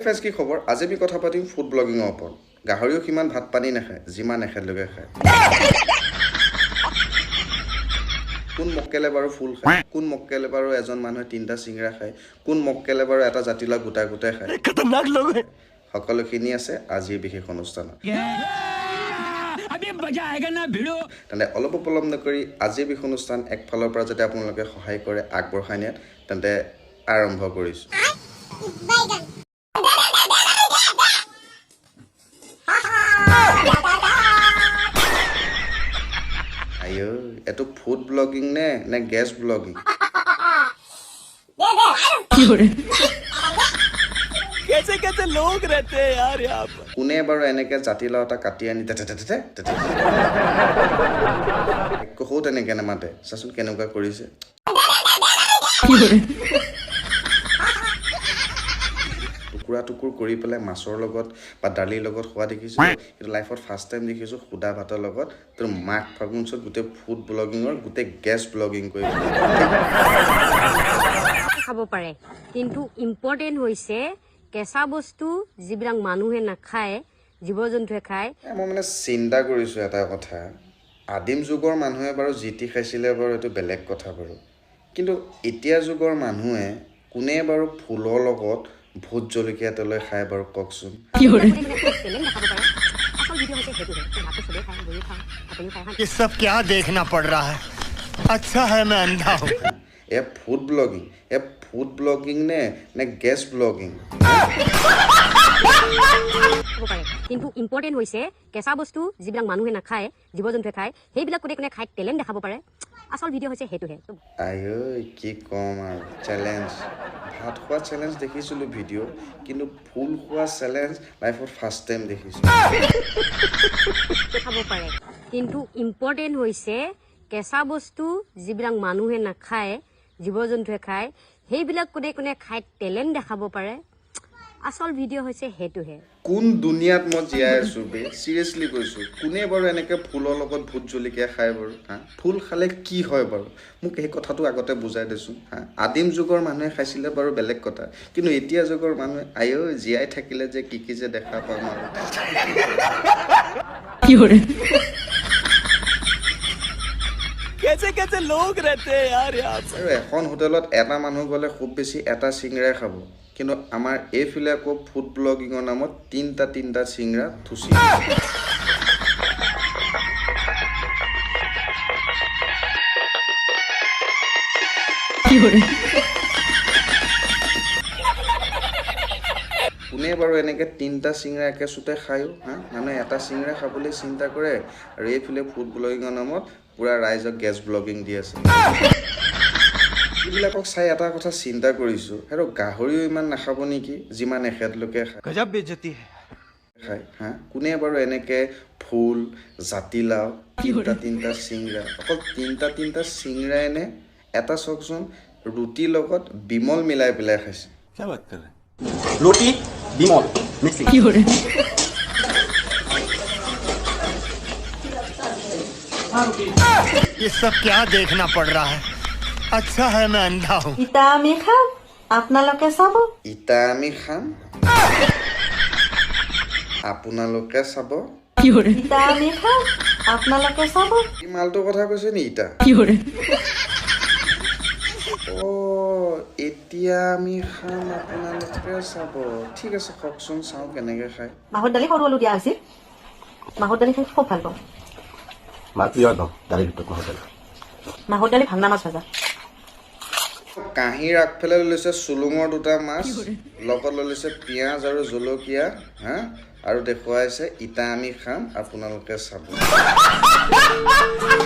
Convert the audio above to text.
fresh কি খবৰ আজি আমি কথা পাতিম ফুড ব্লগিঙৰ ওপৰত গাহৰিও কিমান ভাত পানী নাখায় যিমান এখেতলোকে খায় কোন মক্কেলে বাৰু ফুল খায় কোন মক্কেলে বাৰু এজন মানুহে তিনটা চিংৰা খায় কোন মক্কেলে বাৰু এটা জাতিলা গোটা গোটাই খায় খতৰনাক লোক সকলোখিনি আছে আজিৰ বিশেষ অনুষ্ঠানত তেন্তে অলপ উপলব্ধ নকৰি আজিৰ বিশেষ অনুষ্ঠান একফালৰ পৰা যাতে আপোনালোকে সহায় কৰে আগবঢ়াই নিয়াত তেন্তে আৰম্ভ কৰিছোঁ আয়ো এটো ফুড ব্লগিং নে গেছ ব্লগিং कैसे कैसे लोग रहते हैं यार यहाँ पर কোনে বাৰু এনেকে জাতিলাও এটা কাটি আনি একো তেনেকে নামাতে চাচোন কেনেকুৱা কৰিছে টুকুৰা টুকুৰ কৰি পেলাই মাছৰ লগত বা দালিৰ লগত খোৱা দেখিছোঁ কিন্তু লাইফত ফাৰ্ষ্ট টাইম দেখিছোঁ সুদা ভাতৰ লগত তোৰ মাঘ ফাগুনত গোটেই ফুড ব্লগিঙৰ গোটেই গেছ ব্লগিং কৰি খাব পাৰে কিন্তু ইম্পৰ্টেণ্ট হৈছে কেঁচা বস্তু যিবিলাক মানুহে নাখায় জীৱ জন্তুৱে খায় মই মানে চিন্তা কৰিছোঁ এটা কথা আদিম যুগৰ মানুহে বাৰু যি টি খাইছিলে বাৰু এইটো বেলেগ কথা বাৰু কিন্তু এতিয়া যুগৰ মানুহে কোনে বাৰু ফুলৰ লগত ভোট জলকীয়া তেলৈ খায় বাৰু কওকচোন ये सब क्या देखना पड़ रहा है अच्छा है मैं अंधा हूँ এ ফুড ব্লগিং নে গেছ ব্লগিং কিন্তু ইম্পৰ্টেণ্ট হৈছে কেঁচা বস্তু যিবিলাক মানুহে নাখায় জীৱ জন্তুৱে খায় সেইবিলাক কোনে কোনে খাই টেলেণ্ট দেখাব পাৰে আচল ভিডিঅ' হৈছে সেইটোহে আয়ো কি ক'ম আৰু চেলেঞ্জ ভাত খোৱা চেলেঞ্জ দেখিছিলোঁ ভিডিঅ' কিন্তু ফুল খোৱা চেলেঞ্জ লাইফত ফাৰ্ষ্ট টাইম দেখিছোঁ খাব পাৰে কিন্তু ইম্পৰ্টেণ্ট হৈছে কেঁচা বস্তু যিবিলাক মানুহে নাখায় জীৱ জন্তুৱে খায় সেইবিলাক কোনে কোনে খাই টেলেণ্ট দেখাব পাৰে আচল ভিডিঅ' হৈছে সেইটোহে কোন দুনিয়াত মই জীয়াই আছোঁ বে চিৰিয়াছলি কৈছোঁ কোনে বাৰু এনেকৈ ফুলৰ লগত ভোট জলকীয়া খায় বাৰু হা ফুল খালে কি হয় বাৰু মোক সেই কথাটো আগতে বুজাই দেচোন হা আদিম যুগৰ মানুহে খাইছিলে বাৰু বেলেগ কথা কিন্তু এতিয়া যুগৰ মানুহে আয়ো জীয়াই থাকিলে যে কি যে দেখা পাম আৰু कैसे कैसे लोग रहते हैं यार यहाँ पर আৰু এখন হোটেলত এটা মানুহ গ'লে খুব বেছি এটা চিংৰাই খাব কিন্তু আমাৰ এইফালে আকৌ ফুড ব্লগিঙৰ নামত তিনিটা চিংৰা থুচি কোনে বাৰু এনেকে তিনিটা চিংৰা একেচোতে খায়ো হা মানে এটা চিংৰা খাবলৈ চিন্তা কৰে আৰু এইফালে ফুড ব্লগিঙৰ নামত পুৰা ৰাইজক গেছ ব্লগিং দি আছে এইবিলাকক চাই এটা কথা চিন্তা কৰিছোঁ আৰু গাহৰিও ইমান নাখাব নেকি যিমান এখেতলোকে गजब बेइज्जती है খায় হা কোনে বাৰু এনেকে ফুল জাতিলাও তিনিটা চিংৰা অকল তিনিটা চিংৰাই নে এটা চাওকচোন ৰুটিৰ লগত বিমল মিলাই পেলাই খাইছে क्या बात कर रहे हैं रोटी बिमल मिक्सी ये सब क्या देखना पड़ रहा है अच्छा है मैं अंधा हूँ ইতা আমি খাম আপোনালোকে চাব ইটা আমি খাম আপোনালোকে চাব ইতা আমি খাম আপোনালোকে চাব কি মালটোৰ কথা কৈছে নি ইটা এতিয়া আমি খাম আপোনালোকে চাব ঠিক আছে কওকচোন চাওঁ কেনেকৈ খায় মাহৰ দালি সৰু সৰু দিয়া হৈছিল মাহৰ দালি খাই খুব ভাল পাওঁ মাছ প্ৰিয় একদম দালিৰ ভিতৰত নহয় দালি মাহৰ দালি ভাঙনা মাছ ভাজা কাঁহীৰ আগফালে লৈ লৈছে চুলুঙৰ দুটা মাছ লগত লৈ লৈছে পিঁয়াজ আৰু জলকীয়া হা আৰু দেখুৱাইছে ইটা আমি খাম আপোনালোকে চাব